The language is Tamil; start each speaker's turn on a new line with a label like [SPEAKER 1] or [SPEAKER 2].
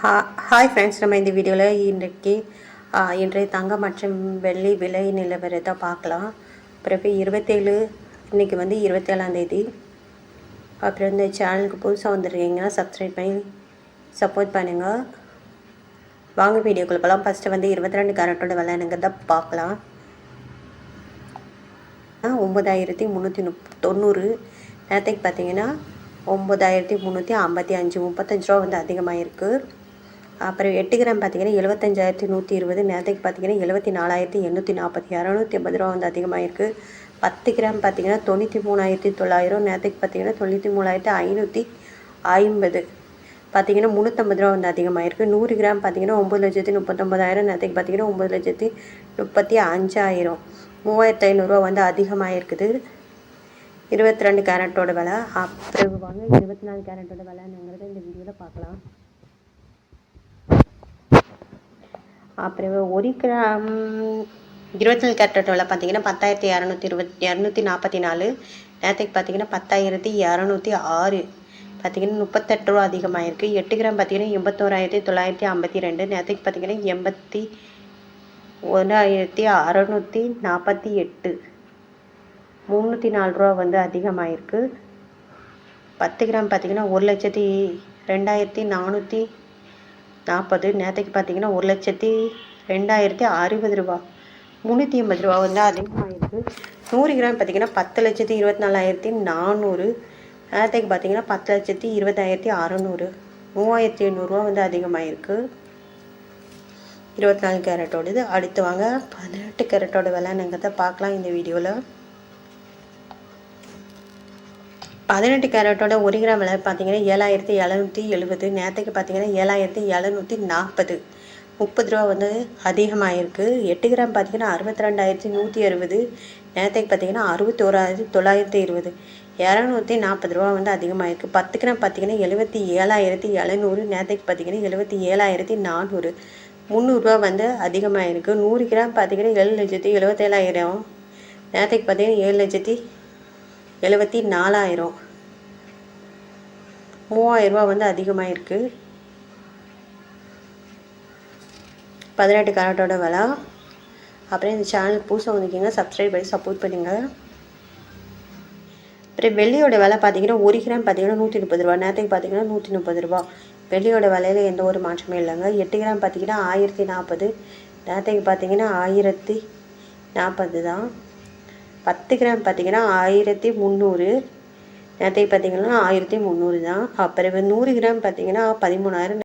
[SPEAKER 1] ஹாய் ஃப்ரெண்ட்ஸ், நம்ம இந்த வீடியோவில் இன்றைய தங்கம் மற்றும் வெள்ளி விலை நிலவரத்தை பார்க்கலாம். பிறகு 27 இன்றைக்கி வந்து 27ஆம் தேதி. அப்புறம் இந்த சேனலுக்கு புதுசாக வந்துருக்கீங்கன்னா சப்ஸ்கிரைப் பண்ணி சப்போர்ட் பண்ணுங்கள். வாங்க வீடியோக்குள்ள போகலாம். ஃபஸ்ட்டு வந்து 22 கேரட்டோட விலை என்னங்கிறத பார்க்கலாம். 9390. நேரத்துக்கு பார்த்தீங்கன்னா 9355, 35 ரூபா வந்து அதிகமாக இருக்குது. அப்புறம் 8 கிராம் பார்த்தீங்கன்னா 75,120. நேரத்துக்கு பார்த்தீங்கன்னா 74,840, 280 ரூபா வந்து அதிகமாக இருக்குது. 10 கிராம் பார்த்தீங்கன்னா 93,900. நேரத்துக்கு பார்த்தீங்கன்னா 93,550. பார்த்தீங்கன்னா 350 ரூபா வந்து அதிகமாக இருக்குது. 100 கிராம் பார்த்தீங்கன்னா 9,39,000. நேரத்துக்கு பார்த்தீங்கன்னா 9,35,000, 3,500 ரூபா வந்து அதிகமாக இருக்குது. 22 கேரட்டோட விலை. அப்புறம் வாங்க 24 கேரட்டோட விலைங்கிறத இந்த வீடியோவில் பார்க்கலாம். அப்புறம் 1 கிராம் 24 கேரட்டோட விலை பார்த்தீங்கன்னா 10,244. நேரத்துக்கு பார்த்தீங்கன்னா 10,206. பார்த்தீங்கன்னா 38 ரூபா அதிகமாக இருக்குது. 8 கிராம் பார்த்தீங்கன்னா 81,952. நேரத்துக்கு பார்த்தீங்கன்னா 81,648, 304 ரூபா வந்து அதிகமாக இருக்குது. 10 கிராம் பார்த்தீங்கன்னா 1,02,440. நேரத்துக்கு பார்த்தீங்கன்னா 1,02,060 ரூபா, 380 ரூபா வந்து அதிகமாக இருக்குது. 100 கிராம் பார்த்தீங்கன்னா 10,24,400. நேரத்துக்கு பார்த்தீங்கன்னா 10,20,600, 3,800 ரூபா வந்து அதிகமாக இருக்குது. 24 கேரட்டோடது. அடுத்து வாங்க 18 கேரட்டோட விலைங்கிறத பார்க்கலாம் இந்த வீடியோவில். 18 கேரட்டோட 1 கிராம் விலை பார்த்தீங்கன்னா 7,770. நேரத்துக்கு பார்த்தீங்கன்னா 7,740, 30 ரூபா வந்து அதிகமாக இருக்குது. 8 கிராம் பார்த்தீங்கன்னா 62,160. நேரத்துக்கு பார்த்தீங்கன்னா 61,920, 240 ரூபா வந்து அதிகமாக இருக்குது. 10 கிராம் பார்த்தீங்கன்னா 77,700. நேரத்துக்கு பார்த்தீங்கன்னா 77,400, 300 ரூபா வந்து அதிகமாக இருக்குது. 100 கிராம் பார்த்தீங்கன்னா 7,77,000. நேரத்துக்கு பார்த்தீங்கன்னா 7,74,000, 3,000 ரூபா வந்து அதிகமாக இருக்குது. 18 கேரட்டோட விலை. அப்புறம் இந்த சேனலுக்கு புதுசாக வந்திருக்கீங்க, சப்ஸ்கிரைப் பண்ணி சப்போர்ட் பண்ணுங்கள். அப்புறம் வெள்ளியோட விலை பார்த்தீங்கன்னா 1 கிராம் பார்த்தீங்கன்னா 130 ரூபா. நேரத்துக்கு பார்த்தீங்கன்னா 130 ரூபா. வெள்ளியோட விலையில் எந்த ஒரு மாற்றமே இல்லைங்க. 8 கிராம் பார்த்தீங்கன்னா 1040. நேரத்துக்கு பார்த்தீங்கன்னா 1040 தான். 10 கிராம் பார்த்தீங்கன்னா 1300. நேரத்துக்கு பார்த்தீங்கன்னா 1300 தான். அப்புறம் 100 கிராம் பார்த்தீங்கன்னா 13,000.